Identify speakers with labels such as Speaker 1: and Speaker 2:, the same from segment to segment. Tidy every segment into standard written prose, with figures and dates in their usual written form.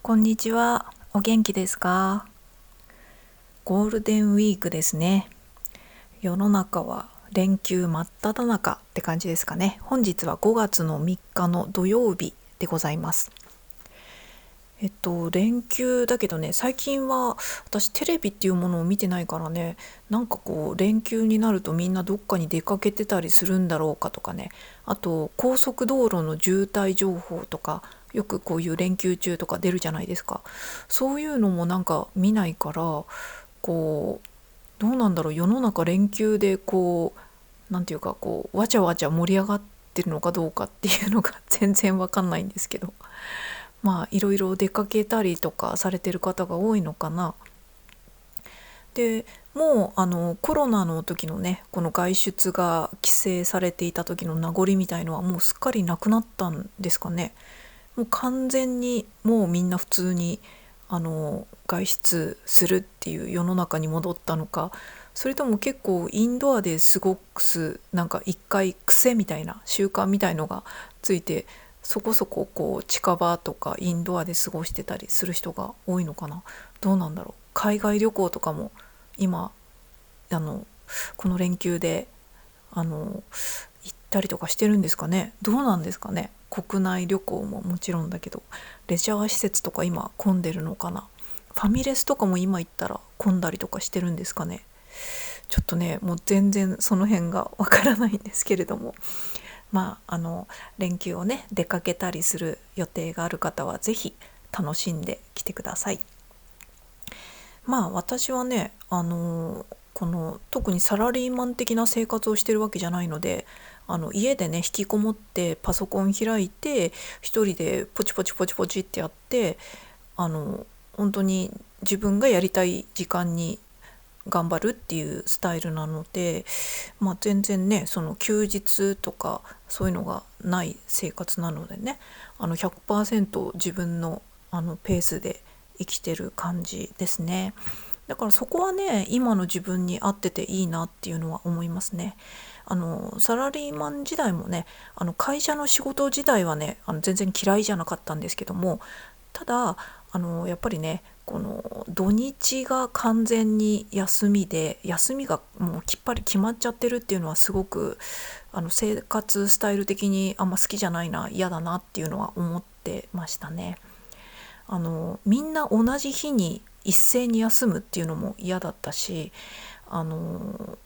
Speaker 1: こんにちは。お元気ですか？ゴールデンウィークですね。世の中は連休真っ只中って感じですかね。本日は5月の3日の土曜日でございます。連休だけどね、最近は私テレビっていうものを見てないからね、なんか連休になるとみんなどっかに出かけてたりするんだろうかとかね、あと高速道路の渋滞情報とか、よくこういう連休中とか出るじゃないですか。そういうのもなんか見ないから、どうなんだろう、世の中連休でなんていうかわちゃわちゃ盛り上がってるのかどうかっていうのが全然わかんないんですけど、まあいろいろ出かけたりとかされてる方が多いのかな。でもうコロナの時のね、この外出が規制されていた時の名残みたいのはもうすっかりなくなったんですかね。もう完全にもうみんな普通に外出するっていう世の中に戻ったのか、それとも結構インドアで過ごすなんか一回癖みたいな習慣みたいのがついて、そこそこ近場とかインドアで過ごしてたりする人が多いのかな。どうなんだろう。海外旅行とかも今あのこの連休で行ったりとかしてるんですかね。どうなんですかね。国内旅行ももちろんだけど、レジャー施設とか今混んでるのかな。ファミレスとかも今行ったら混んだりとかしてるんですかね。ちょっとね、もう全然その辺がわからないんですけれども、まあ連休をね出かけたりする予定がある方はぜひ楽しんできてください。まあ私はね、この特にサラリーマン的な生活をしてるわけじゃないので、家でね引きこもってパソコン開いて一人でポチポチポチポチってやって、あの本当に自分がやりたい時間に頑張るっていうスタイルなので、まあ、全然ねその休日とかそういうのがない生活なのでね、100% 自分のペースで生きてる感じですね。だからそこはね今の自分に合ってていいなっていうのは思いますね。サラリーマン時代もね、会社の仕事自体はね全然嫌いじゃなかったんですけども、ただやっぱりねこの土日が完全に休みで、休みがもうきっぱり決まっちゃってるっていうのはすごく生活スタイル的にあんま好きじゃないな、嫌だなっていうのは思ってましたね。みんな同じ日に一斉に休むっていうのも嫌だったし、あの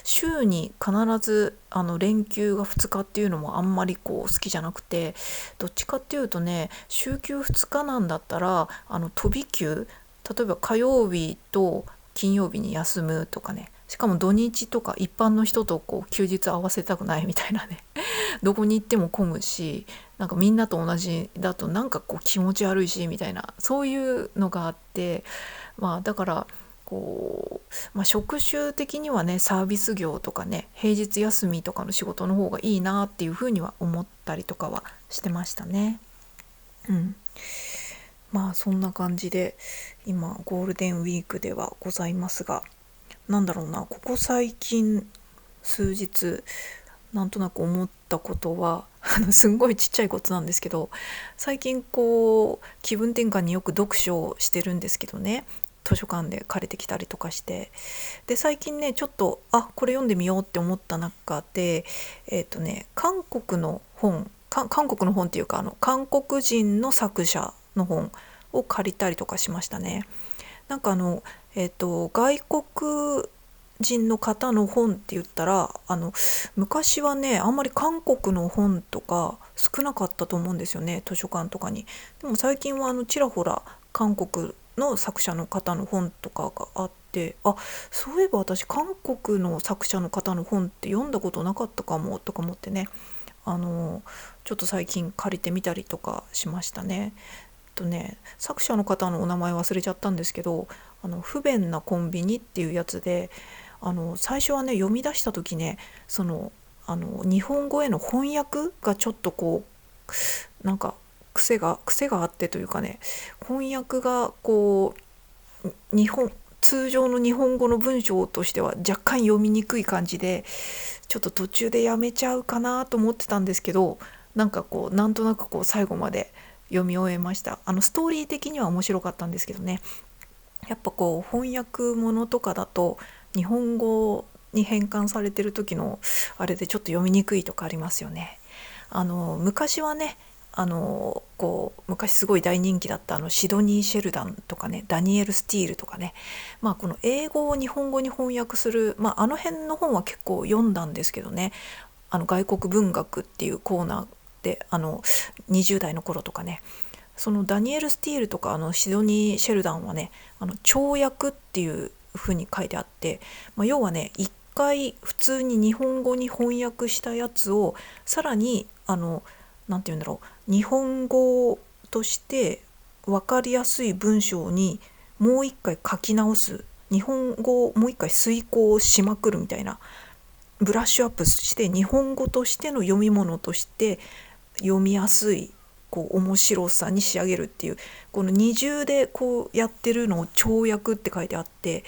Speaker 1: 週に必ず連休が2日っていうのもあんまり好きじゃなくて、どっちかっていうとね、週休2日なんだったら飛び休、例えば火曜日と金曜日に休むとかね、しかも土日とか一般の人と休日合わせたくないみたいなねどこに行っても混むし、なんかみんなと同じだとなんか気持ち悪いしみたいな、そういうのがあって、まあだから職種的にはねサービス業とかね平日休みとかの仕事の方がいいなっていうふうには思ったりとかはしてましたね。うん。まあそんな感じで今ゴールデンウィークではございますが、なんだろうな、ここ最近数日なんとなく思ったことはすんごいちっちゃいことなんですけど、最近気分転換によく読書をしてるんですけどね、図書館で借りてきたりとかして、で最近ねちょっとこれ読んでみようって思った中で、韓国の本、韓国の本っていうか韓国人の作者の本を借りたりとかしましたね。なんか外国人の方の本って言ったら昔はねあんまり韓国の本とか少なかったと思うんですよね、図書館とかに。でも最近はちらほら韓国の作者の方の本とかがあって、そういえば私韓国の作者の方の本って読んだことなかったかもとか思ってね、ちょっと最近借りてみたりとかしましたね。作者の方のお名前忘れちゃったんですけど、不便なコンビニっていうやつで、最初はね読み出した時ね、日本語への翻訳がちょっとなんか癖があってというかね、翻訳が通常の日本語の文章としては若干読みにくい感じで、ちょっと途中でやめちゃうかなと思ってたんですけど、なんかなんとなく最後まで読み終えました。ストーリー的には面白かったんですけどね、やっぱこう翻訳ものとかだと日本語に変換されてる時のあれでちょっと読みにくいとかありますよね。昔はね、昔すごい大人気だったシドニー・シェルダンとかね、ダニエル・スティールとかね、この英語を日本語に翻訳する、あの辺の本は結構読んだんですけどね、外国文学っていうコーナーで20代の頃とかね、そのダニエル・スティールとかシドニー・シェルダンはね、跳躍っていう風に書いてあって、要はね、一回普通に日本語に翻訳したやつをさらになんて言うんだろう、日本語として分かりやすい文章にもう一回書き直す、日本語をもう一回遂行しまくるみたいな、ブラッシュアップして日本語としての読み物として読みやすい面白さに仕上げるっていう、この二重でやってるのを跳躍って書いてあって、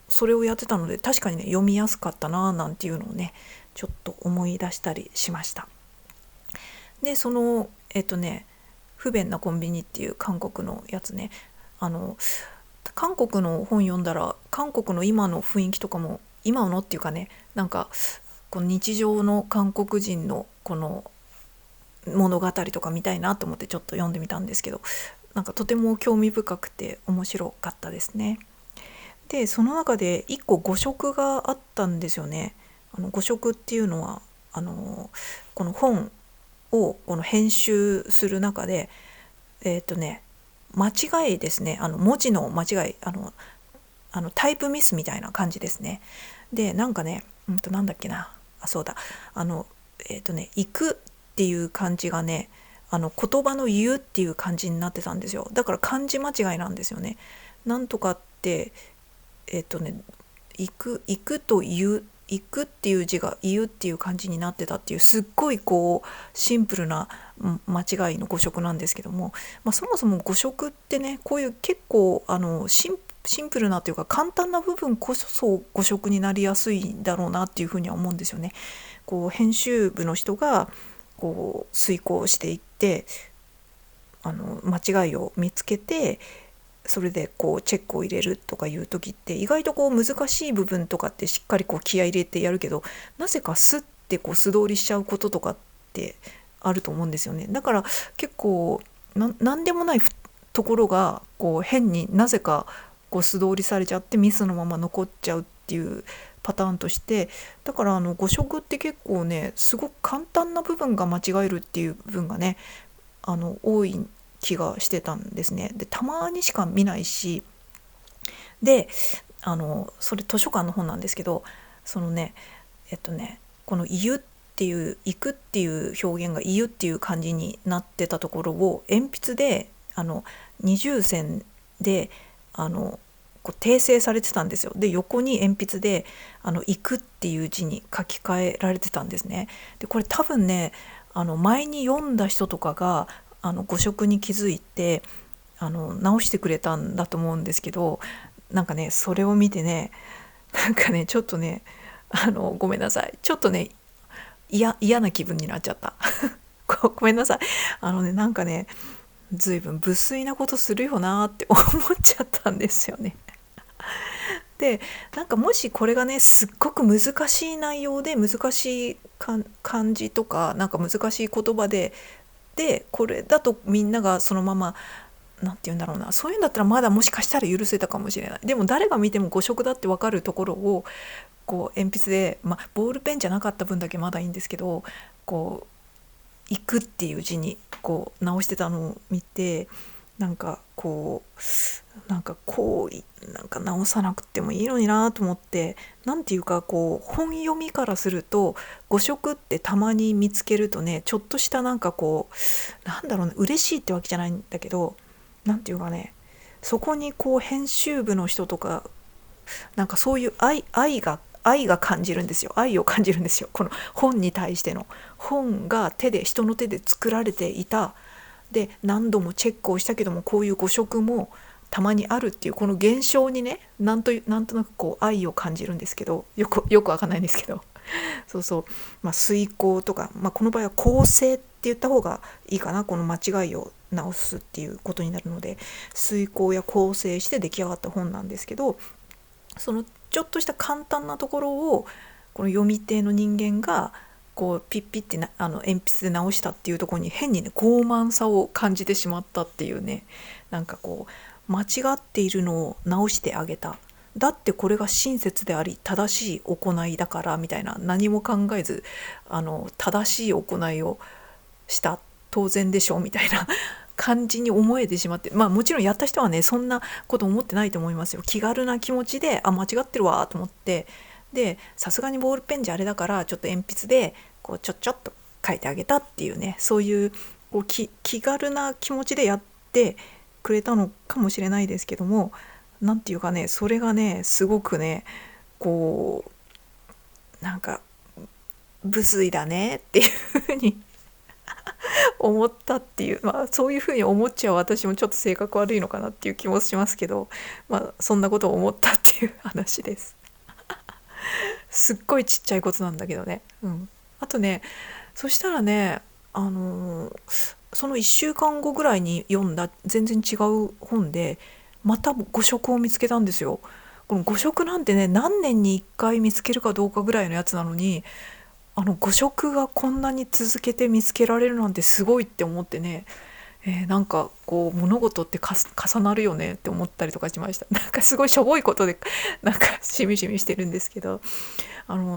Speaker 1: それをやってたので確かにね、読みやすかったななんていうのをね、ちょっと思い出したりしました。でその不便なコンビニっていう韓国のやつね、韓国の本読んだら韓国の今の雰囲気とかも、今のっていうかね、なんかこの日常の韓国人のこの物語とか見たいなと思ってちょっと読んでみたんですけど、なんかとても興味深くて面白かったですね。でその中で1個誤植があったんですよね。誤植っていうのはこの本をこの編集する中で間違いですね、文字の間違い、タイプミスみたいな感じですね。でなんかね、なんだっけな、そうだ、行くっていう漢字がね、言葉の言うっていう漢字になってたんですよ。だから漢字間違いなんですよね。なんとかって行くと言う、行くっていう字が言うっていう漢字になってたっていう、すっごいシンプルな間違いの誤植なんですけども、そもそも誤植ってね、こういう結構シンプルなというか簡単な部分こそ誤植になりやすいんだろうなっていうふうには思うんですよね。編集部の人が遂行していって間違いを見つけて、それでチェックを入れるとかいう時って意外と難しい部分とかってしっかり気合い入れてやるけど、なぜかスッて素通りしちゃうこととかってあると思うんですよね。だから結構なんでもないところが変になぜか素通りされちゃってミスのまま残っちゃうっていうパターンとして、だから誤植って結構ね、すごく簡単な部分が間違えるっていう部分がね多い気がしてたんですね。でたまにしか見ないし、でそれ図書館の本なんですけど、そのねこの言うっていう行くっていう表現が言うっていう漢字になってたところを鉛筆で二重線で訂正されてたんですよ。で横に鉛筆で行くっていう字に書き換えられてたんですね。でこれ多分ね前に読んだ人とかが誤植に気づいて直してくれたんだと思うんですけど、なんかねそれを見てね、なんかねちょっとねごめんなさい、ちょっとね嫌な気分になっちゃったごめんなさい。なんかね随分無粋なことするよなって思っちゃったんですよね。でなんかもしこれがねすっごく難しい内容で難しい漢字とかなんか難しい言葉でこれだとみんながそのままなんて言うんだろうな、そういうんだったらまだもしかしたら許せたかもしれない。でも誰が見ても誤植だって分かるところを鉛筆で、ボールペンじゃなかった分だけまだいいんですけど行くっていう字に直してたのを見て、なんかなんか直さなくてもいいのになと思って、なんていうか本読みからすると誤植ってたまに見つけるとね、ちょっとしたなんかなんだろうね、嬉しいってわけじゃないんだけど、なんていうかね、そこに編集部の人とかなんかそういう愛が感じるんですよ。愛を感じるんですよ。この本に対しての、本が人の手で作られていた、で何度もチェックをしたけどもこういう誤植もたまにあるっていうこの現象にね、なんとなく愛を感じるんですけど、よくわかんないんですけどそう遂行とか、この場合は構成っ言った方がいいかな。この間違いを直すっていうことになるので、遂行や構成して出来上がった本なんですけど、そのちょっとした簡単なところをこの読み手の人間がこうピッピッて鉛筆で直したっていうところに変にね傲慢さを感じてしまったっていうね、なんかこう間違っているのを直してあげた、だってこれが親切であり正しい行いだからみたいな、何も考えず正しい行いをした当然でしょみたいな感じに思えてしまって、まあもちろんやった人はねそんなこと思ってないと思いますよ。気軽な気持ちで間違ってるわと思って、でさすがにボールペンじゃあれだからちょっと鉛筆でこうちょっと書いてあげたっていうね、そういうこう気軽な気持ちでやってくれたのかもしれないですけども、なんていうかね、それがねすごくねこうなんか無粋だねっていうふうに思ったっていう、まあそういうふうに思っちゃう私もちょっと性格悪いのかなっていう気もしますけど、まあそんなことを思ったっていう話です。すっごいちっちゃいことなんだけどね。あとね、そしたらね、その1週間後ぐらいに読んだ全然違う本でまた誤植を見つけたんですよ。この誤植なんてね何年に1回見つけるかどうかぐらいのやつなのに、誤植がこんなに続けて見つけられるなんてすごいって思ってね、なんかこう物事って重なるよねって思ったりとかしました。なんかすごいしょぼいことでなんかしみじみしてるんですけど、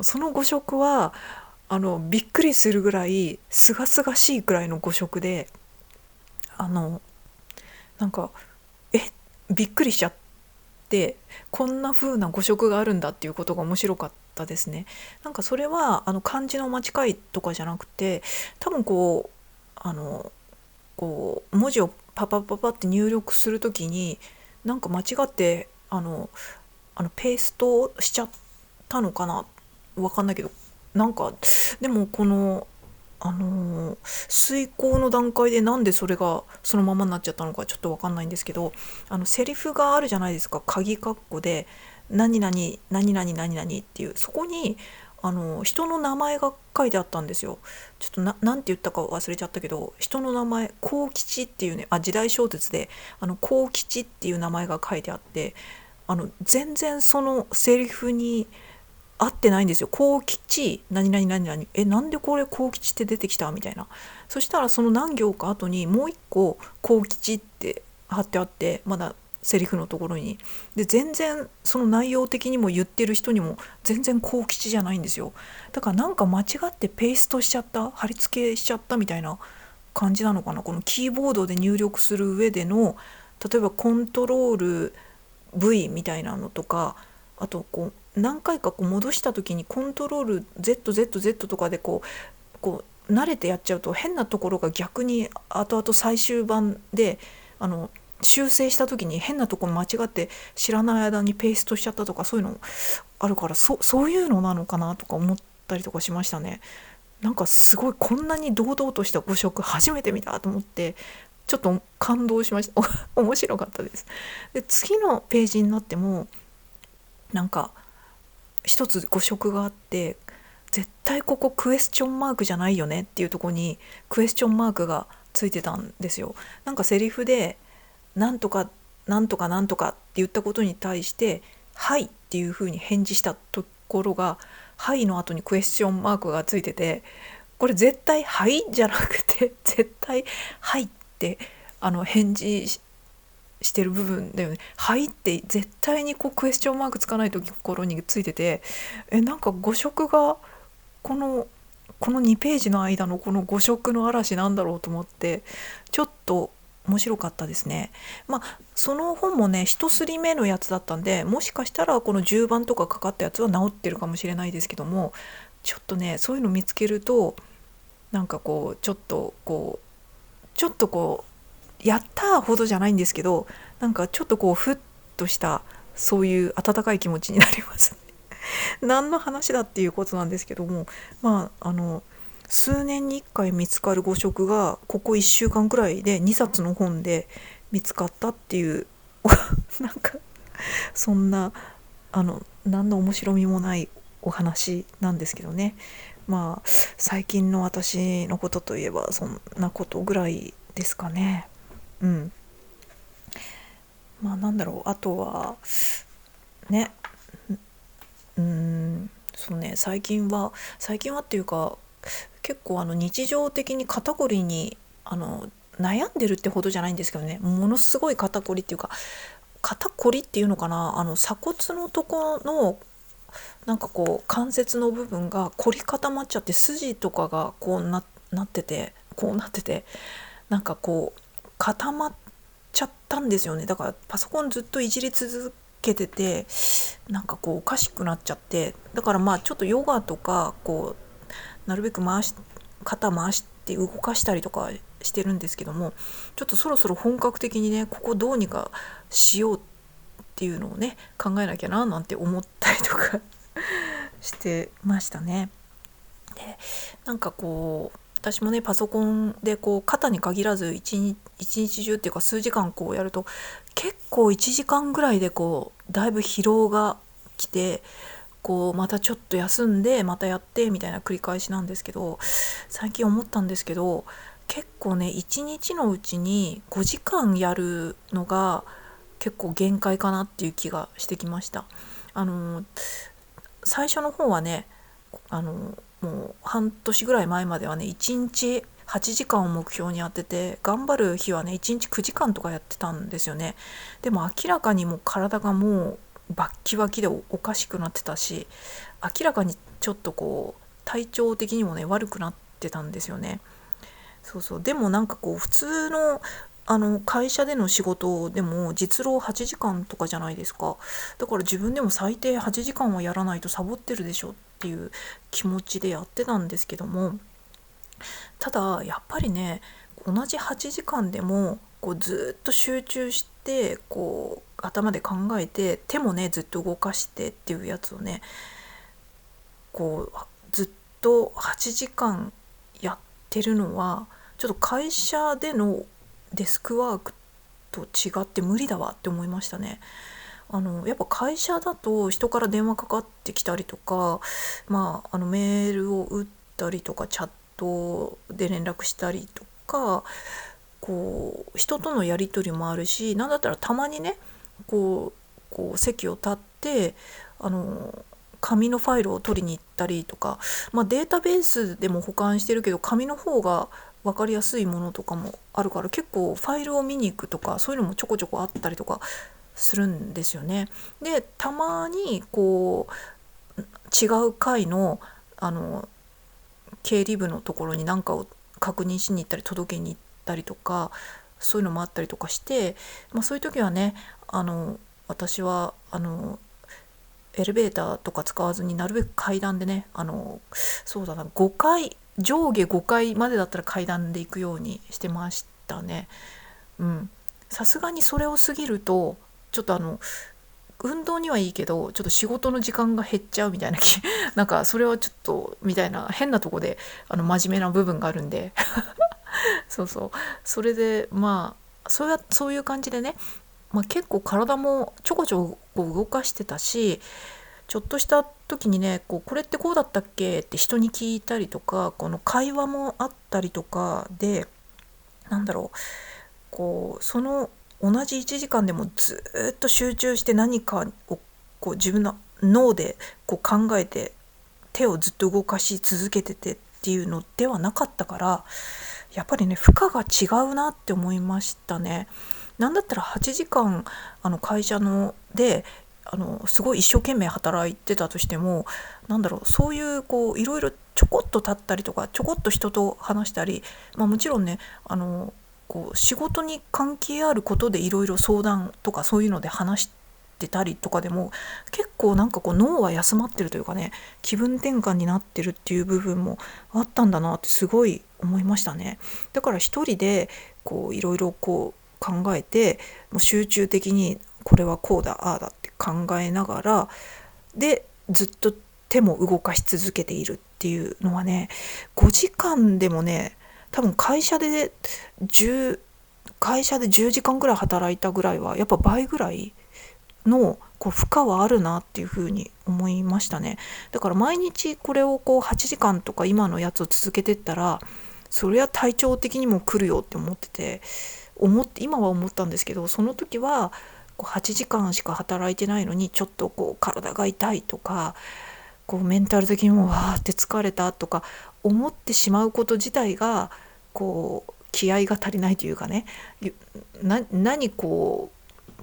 Speaker 1: その誤植はびっくりするぐらい清々しいくらいの誤植で、あのなんかびっくりしちゃって、こんな風な誤植があるんだっていうことが面白かったですね。なんかそれは漢字の間違いとかじゃなくて、多分こう文字をパパパパって入力するときになんか間違ってペーストしちゃったのかな、わかんないけど、なんかでもこの遂行の段階でなんでそれがそのままになっちゃったのかちょっと分かんないんですけど、セリフがあるじゃないですか、鍵括弧で何々何々何々っていう、そこに人の名前が書いてあったんですよ。ちょっとなんて言ったか忘れちゃったけど、人の名前幸吉っていうね、時代小説で幸吉っていう名前が書いてあって、全然そのセリフに合ってないんですよ。幸吉何々何々、なんでこれ幸吉って出てきたみたいな。そしたらその何行か後にもう一個幸吉って貼ってあって、まだセリフのところにで、全然その内容的にも言ってる人にも全然幸吉じゃないんですよ。だからなんか間違ってペーストしちゃった、貼り付けしちゃったみたいな感じなのかな。このキーボードで入力する上での、例えばコントロール V みたいなのとか、あとこう何回かこう戻した時にコントロール ZZZ とかでこう慣れてやっちゃうと変なところが逆に後々最終版で修正した時に変なところ間違って知らない間にペーストしちゃったとか、そういうのあるから、そういうのなのかなとか思ったりとかしましたね。なんかすごいこんなに堂々とした誤植初めて見たと思ってちょっと感動しました面白かったです。で次のページになってもなんか一つ誤植があって、絶対ここクエスチョンマークじゃないよねっていうところにクエスチョンマークがついてたんですよ。なんかセリフでなんとかなんとかなんとかって言ったことに対してはいっていう風に返事したところが、はいの後にクエスチョンマークがついてて、これ絶対はいじゃなくて絶対はいって返事してる部分だよね。はいって絶対にこうクエスチョンマークつかないところについてて、なんか誤植がこの2ページの間のこの誤植の嵐なんだろうと思って、ちょっと面白かったですね。まあその本もね一すり目のやつだったんで、もしかしたらこの10番とかかかったやつは治ってるかもしれないですけども、ちょっとねそういうの見つけるとなんかこうちょっとやったほどじゃないんですけど、なんかちょっとこうふっとしたそういう温かい気持ちになります何の話だっていうことなんですけども、まあ数年に1回見つかる誤植がここ1週間くらいで2冊の本で見つかったっていうなんかそんな何の面白みもないお話なんですけどね。まあ最近の私のことといえばそんなことぐらいですかね。うん。まあなんだろう、あとはね、そうね、最近はっていうか、結構日常的に肩こりに悩んでるってほどじゃないんですけどね、ものすごい肩こりっていうか、肩こりっていうのかな、鎖骨のとこのなんかこう関節の部分が凝り固まっちゃって、筋とかがこうなってて、なんかこう固まっちゃったんですよね。だからパソコンずっといじり続けてて、なんかこうおかしくなっちゃって、だからまあちょっとヨガとかこうなるべく肩回して動かしたりとかしてるんですけども、ちょっとそろそろ本格的にねここどうにかしようっていうのをね考えなきゃななんて思ったりとかしてましたね。で、なんかこう私もねパソコンでこう肩に限らず一日中っていうか数時間こうやると、結構1時間ぐらいでこうだいぶ疲労がきて、こうまたちょっと休んでまたやってみたいな繰り返しなんですけど、最近思ったんですけど、結構ね1日のうちに5時間やるのが結構限界かなっていう気がしてきました。あの最初の方はね、もう半年ぐらい前まではね1日8時間を目標にやってて、頑張る日はね1日9時間とかやってたんですよね。でも明らかにもう体がもうバッキバキでおかしくなってたし、明らかにちょっとこう体調的にもね悪くなってたんですよね。そうそう。でもなんかこう普通の会社での仕事でも実労8時間とかじゃないですか。だから自分でも最低8時間はやらないとサボってるでしょっていう気持ちでやってたんですけども、ただやっぱりね、同じ8時間でもこうずっと集中してこう頭で考えて、手もねずっと動かしてっていうやつをね、こうずっと8時間やってるのは、ちょっと会社でのデスクワークと違って無理だわって思いましたね。やっぱ会社だと人から電話かかってきたりとか、メールを打ったりとかチャットで連絡したりとか、こう人とのやり取りもあるし、なんだったらたまにねこう席を立ってあの紙のファイルを取りに行ったりとか、データベースでも保管してるけど紙の方が分かりやすいものとかもあるから、結構ファイルを見に行くとかそういうのもちょこちょこあったりとかするんですよね。でたまにこう違う階の経理部のところに何かを確認しに行ったり届けに行ったりとか、そういうのもあったりとかして、そういう時はね、私はエレベーターとか使わずになるべく階段でね、そうだな、5階、上下5階までだったら階段で行くようにしてましたね。うん。さすがにそれを過ぎるとちょっと運動にはいいけどちょっと仕事の時間が減っちゃうみたいななんかそれはちょっとみたいな変なとこで真面目な部分があるんでそうそう。それでそういう感じでね、結構体もちょこちょこ動かしてたし、ちょっとした時にねこれってこうだったっけって人に聞いたりとか、この会話もあったりとかで、なんだろう、その同じ1時間でもずっと集中して何かを自分の脳で考えて手をずっと動かし続けててっていうのではなかったから、やっぱりね負荷が違うなって思いましたね。なんだったら8時間会社のですごい一生懸命働いてたとしても、そういういろいろちょこっと立ったりとかちょこっと人と話したり、もちろんね仕事に関係あることでいろいろ相談とかそういうので話してたりとかでも、結構脳は休まってるというかね、気分転換になってるっていう部分もあったんだなってすごい思いましたね。だから一人でいろいろ考えて、もう集中的にこれはこうだああだって考えながらでずっと手も動かし続けているっていうのはね、5時間でもね、多分会社で10時間ぐらい働いたぐらいはやっぱ倍ぐらいの負荷はあるなっていうふうに思いましたね。だから毎日これを8時間とか今のやつを続けてったら、それは体調的にも来るよって思って今は思ったんですけど、その時は8時間しか働いてないのにちょっと体が痛いとか、メンタル的にもわーって疲れたとか思ってしまうこと自体が気合が足りないというかね、何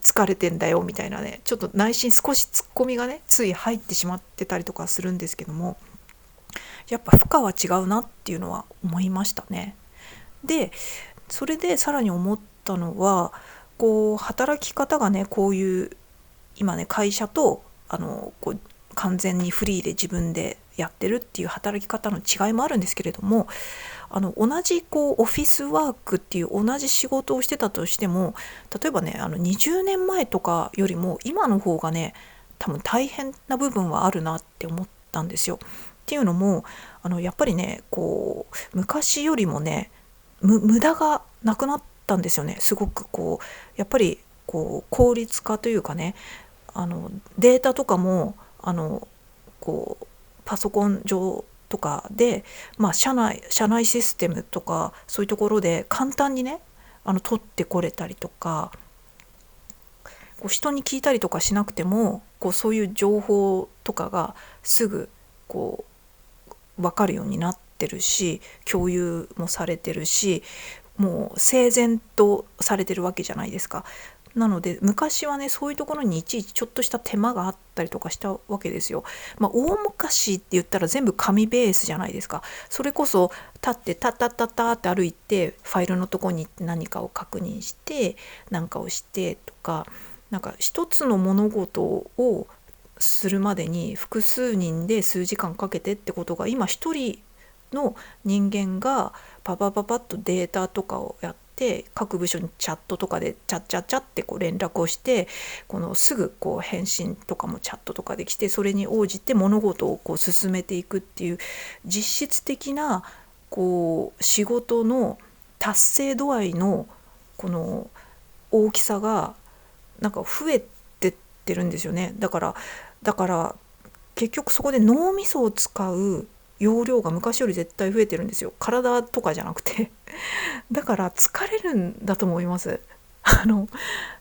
Speaker 1: 疲れてんだよみたいなね、ちょっと内心少しツッコミがねつい入ってしまってたりとかするんですけども、やっぱ負荷は違うなっていうのは思いましたね。でそれでさらに思ったのは、働き方がねこういう今ね会社と完全にフリーで自分でやってるっていう働き方の違いもあるんですけれども、同じオフィスワークっていう同じ仕事をしてたとしても、例えばね20年前とかよりも今の方がね多分大変な部分はあるなって思ったんですよ。っていうのもやっぱりね昔よりもね無駄がなくなったんですよね。すごくやっぱり効率化というかね、データとかもパソコン上とかで、社内システムとかそういうところで簡単にね取ってこれたりとか、人に聞いたりとかしなくてもそういう情報とかがすぐ分かるようになってるし、共有もされてるし、もう整然とされてるわけじゃないですか。なので昔はねそういうところにいちいちちょっとした手間があったりとかしたわけですよ。大昔って言ったら全部紙ベースじゃないですか。それこそ立ってタッタッタッタって歩いてファイルのとこに行って何かを確認して何かをしてとか、なんか一つの物事をするまでに複数人で数時間かけてってことが今一人の人間がパパパパッとデータとかをやって、各部署にチャットとかでチャッチャッチャって連絡をして、すぐ返信とかもチャットとかできて、それに応じて物事を進めていくっていう実質的な仕事の達成度合いの大きさがなんか増えてってるんですよね。だから結局そこで脳みそを使う容量が昔より絶対増えてるんですよ。体とかじゃなくてだから疲れるんだと思います。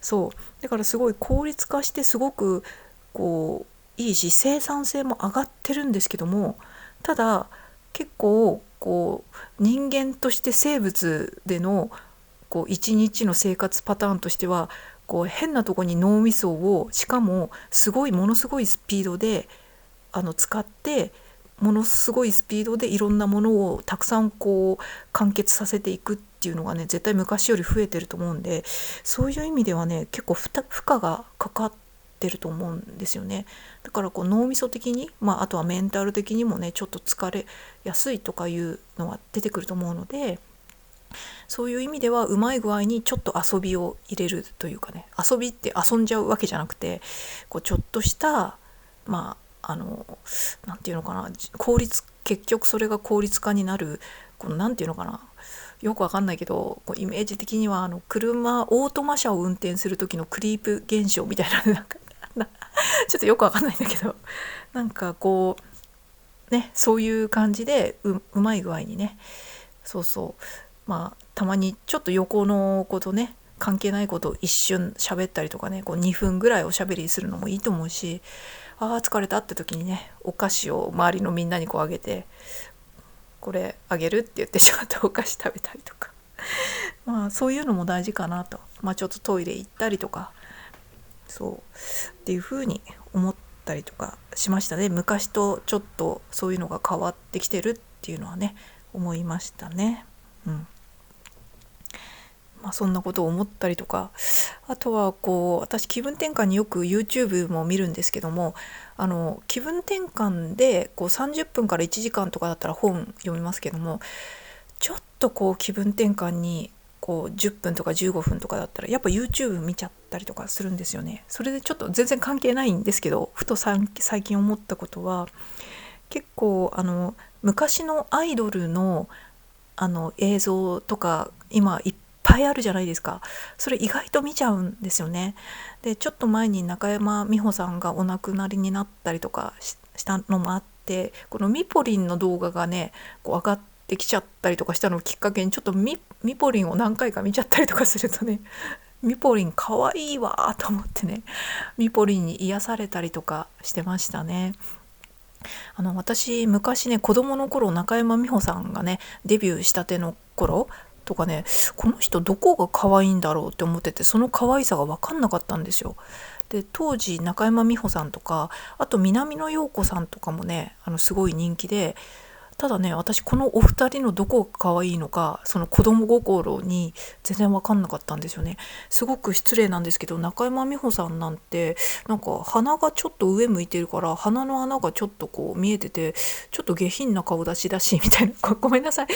Speaker 1: そうだからすごい効率化してすごくいいし生産性も上がってるんですけども、ただ結構人間として生物での一日の生活パターンとしては変なとこに脳みそをしかもものすごいスピードで使って、ものすごいスピードでいろんなものをたくさん完結させていくっていうのがね絶対昔より増えてると思うんで、そういう意味ではね結構負荷がかかってると思うんですよね。だから脳みそ的に、あとはメンタル的にもねちょっと疲れやすいとかいうのは出てくると思うので、そういう意味ではうまい具合にちょっと遊びを入れるというかね、遊びって遊んじゃうわけじゃなくてちょっとしたなんていうのかな、結局それが効率化になるなんていうのかな、よくわかんないけどイメージ的にはオートマ車を運転する時のクリープ現象みたいなちょっとよくわかんないんだけど、なんかねそういう感じでうまい具合にね、たまにちょっと横のことね関係ないことを一瞬喋ったりとかね、2分ぐらいおしゃべりするのもいいと思うし、疲れたって時にねお菓子を周りのみんなにあげて、これあげるって言ってちょっとお菓子食べたりとかそういうのも大事かなと、ちょっとトイレ行ったりとかっていう風に思ったりとかしましたね。昔とちょっとそういうのが変わってきてるっていうのはね思いましたね。そんなことを思ったりとか、あとは私気分転換によく YouTube も見るんですけども、気分転換で30分から1時間とかだったら本読みますけども、ちょっと気分転換に10分とか15分とかだったらやっぱ YouTube 見ちゃったりとかするんですよね。それでちょっと全然関係ないんですけど、ふと最近思ったことは、結構昔のアイドルの映像とか今いっぱぱいあるじゃないですか。それ意外と見ちゃうんですよね。でちょっと前に中山美穂さんがお亡くなりになったりとかしたのもあって、このミポリンの動画がねこう上がってきちゃったりとかしたのをきっかけに、ちょっとミポリンを何回か見ちゃったりとかするとね、ミポリンかわいいわと思ってね、ミポリンに癒されたりとかしてましたね。私昔ね子供の頃、中山美穂さんがねデビューしたての頃とかね、この人どこが可愛いんだろうって思ってて、その可愛さが分かんなかったんですよ。で当時中山美穂さんとか、あと南野陽子さんとかもねすごい人気で、ただね私このお二人のどこが可愛いのか、その子供心に全然分かんなかったんですよね。すごく失礼なんですけど、中山美穂さんなんてなんか鼻がちょっと上向いてるから、鼻の穴がちょっとこう見えてて、ちょっと下品な顔立ちだしみたいな、ごめんなさい、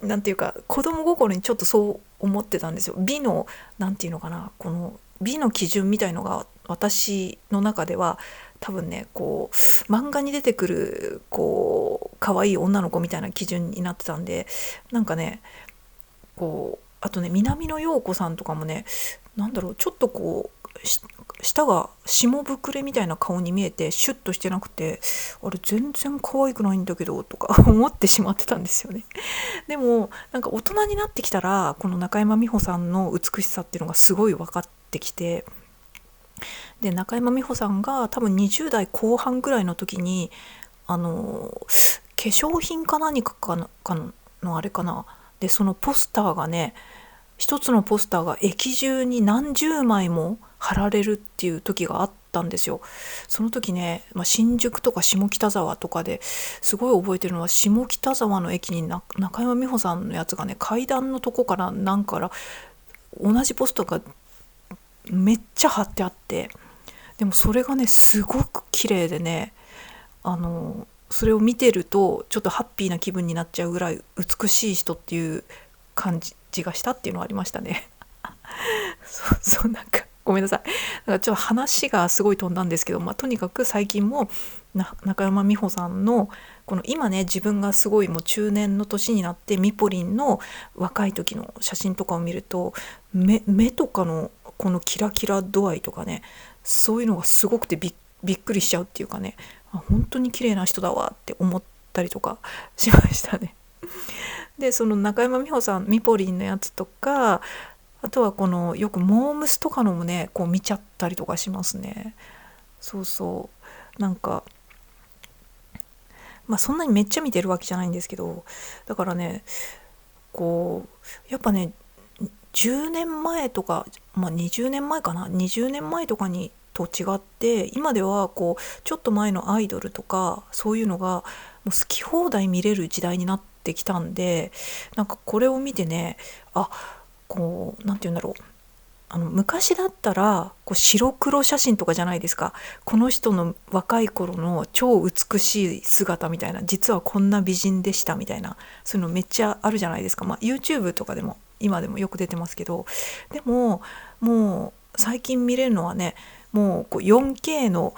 Speaker 1: なんていうか子供心にちょっとそう思ってたんですよ。美のなんていうのかな、この美の基準みたいのが私の中では多分ねこう漫画に出てくるこう可愛い女の子みたいな基準になってたんで、なんかねこうあとね南野陽子さんとかもね、なんだろう、ちょっとこう舌が下膨れみたいな顔に見えてシュッとしてなくて、あれ全然可愛くないんだけどとか思ってしまってたんですよね。でもなんか大人になってきたら、この中山美穂さんの美しさっていうのがすごい分かってきて、で中山美穂さんが多分20代後半ぐらいの時に化粧品か何かのあれかな、でそのポスターがね、一つのポスターが駅中に何十枚も貼られるっていう時があったんですよ。その時ね、新宿とか下北沢とかですごい覚えてるのは、下北沢の駅に中山美穂さんのやつがね、階段のとこからなんから同じポスターがめっちゃ貼ってあって、でもそれがねすごく綺麗でね、それを見てるとちょっとハッピーな気分になっちゃうぐらい美しい人っていう感じがしたっていうのはありましたね。なんかごめんなさい、なんかちょっと話がすごい飛んだんですけど、とにかく最近も中山美穂さんのこの今ね、自分がすごいもう中年の年になってミポリンの若い時の写真とかを見ると、目とかのこのキラキラ度合いとかね、そういうのがすごくてびっくりしちゃうっていうかね、本当に綺麗な人だわって思ったりとかしましたね。でその中山美穂さんミポリンのやつとか、あとはこのよくモームスとかのもねこう見ちゃったりとかしますね。そうそう、なんかそんなにめっちゃ見てるわけじゃないんですけど、だからねこうやっぱね10年前とか、20年前かな、20年前とかにと違って、今ではこうちょっと前のアイドルとかそういうのがもう好き放題見れる時代になってきたんで、なんかこれを見てね、こうなんて言うんだろう、昔だったらこう白黒写真とかじゃないですか。この人の若い頃の超美しい姿みたいな、実はこんな美人でしたみたいな、そういうのめっちゃあるじゃないですか。YouTube とかでも今でもよく出てますけど、でももう最近見れるのはね、もうこう 4K の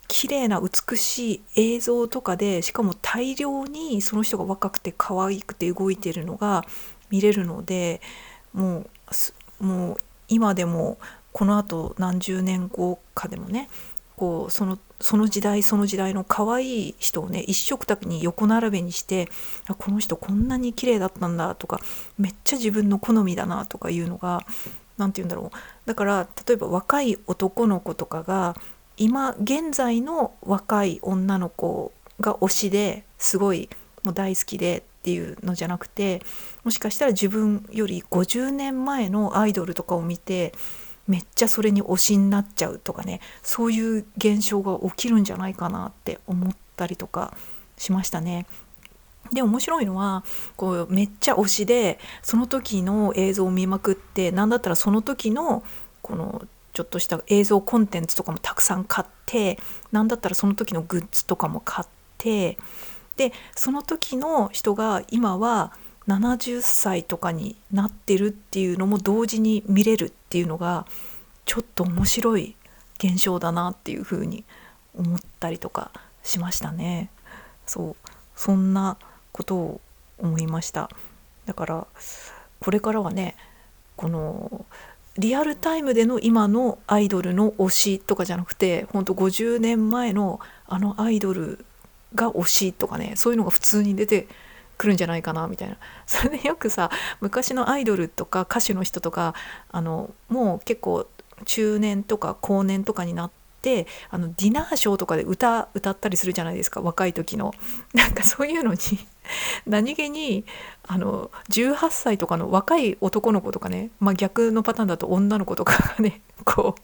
Speaker 1: 綺麗な美しい映像とかで、しかも大量にその人が若くて可愛くて動いてるのが見れるので、もう今でもこのあと何十年後かでもね、こうその時代その時代の可愛い人をね一色たに横並べにして、この人こんなに綺麗だったんだとか、めっちゃ自分の好みだなとかいうのが、なんて言うんだろう、だから例えば若い男の子とかが今現在の若い女の子が推しですごいもう大好きでっていうのじゃなくて、もしかしたら自分より50年前のアイドルとかを見てめっちゃそれに推しになっちゃうとかね、そういう現象が起きるんじゃないかなって思ったりとかしましたね。で面白いのはこうめっちゃ推しでその時の映像を見まくって、なんだったらその時のこのちょっとした映像コンテンツとかもたくさん買って、なんだったらその時のグッズとかも買って、でその時の人が今は70歳とかになってるっていうのも同時に見れるっていうのがちょっと面白い現象だなっていうふうに思ったりとかしましたね。そんなことを思いました。だからこれからはねこのリアルタイムでの今のアイドルの推しとかじゃなくて、ほんと50年前のあのアイドルが推しとかね、そういうのが普通に出てくるんじゃないかなみたいな。それでよくさ、昔のアイドルとか歌手の人とか、もう結構中年とか後年とかになって、ディナーショーとかで歌ったりするじゃないですか、若い時の。なんかそういうのに何気に18歳とかの若い男の子とかね、まあ、逆のパターンだと女の子とかがねこ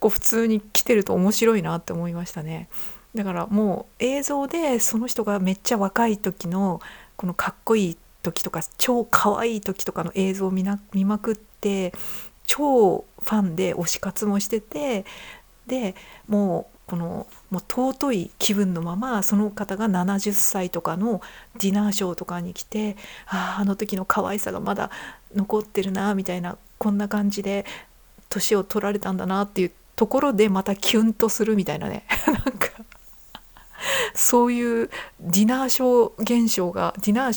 Speaker 1: う普通に来てると面白いなって思いましたね。だからもう映像でその人がめっちゃ若い時のこのかっこいい時とか超可愛い時とかの映像を見まくって、超ファンで推し活もしてて、でもうもう尊い気分のまま、その方が70歳とかのディナーショーとかに来て、あの時の可愛さがまだ残ってるなみたいな、こんな感じで年を取られたんだなっていうところでまたキュンとするみたいなねなんかそういうディナーショ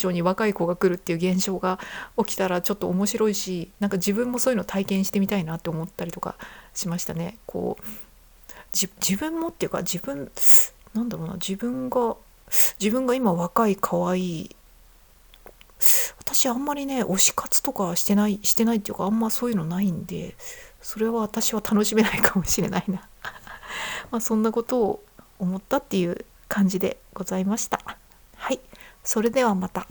Speaker 1: ーに若い子が来るっていう現象が起きたらちょっと面白いし、なんか自分もそういうの体験してみたいなって思ったりとかしましたね。こう自分もっていうか、なんだろうな、自分が今若い可愛い、私あんまりね推し活とかしてないっていうか、あんまそういうのないんで、それは私は楽しめないかもしれないなまあそんなことを思ったっていう感じでございました。はい、それではまた。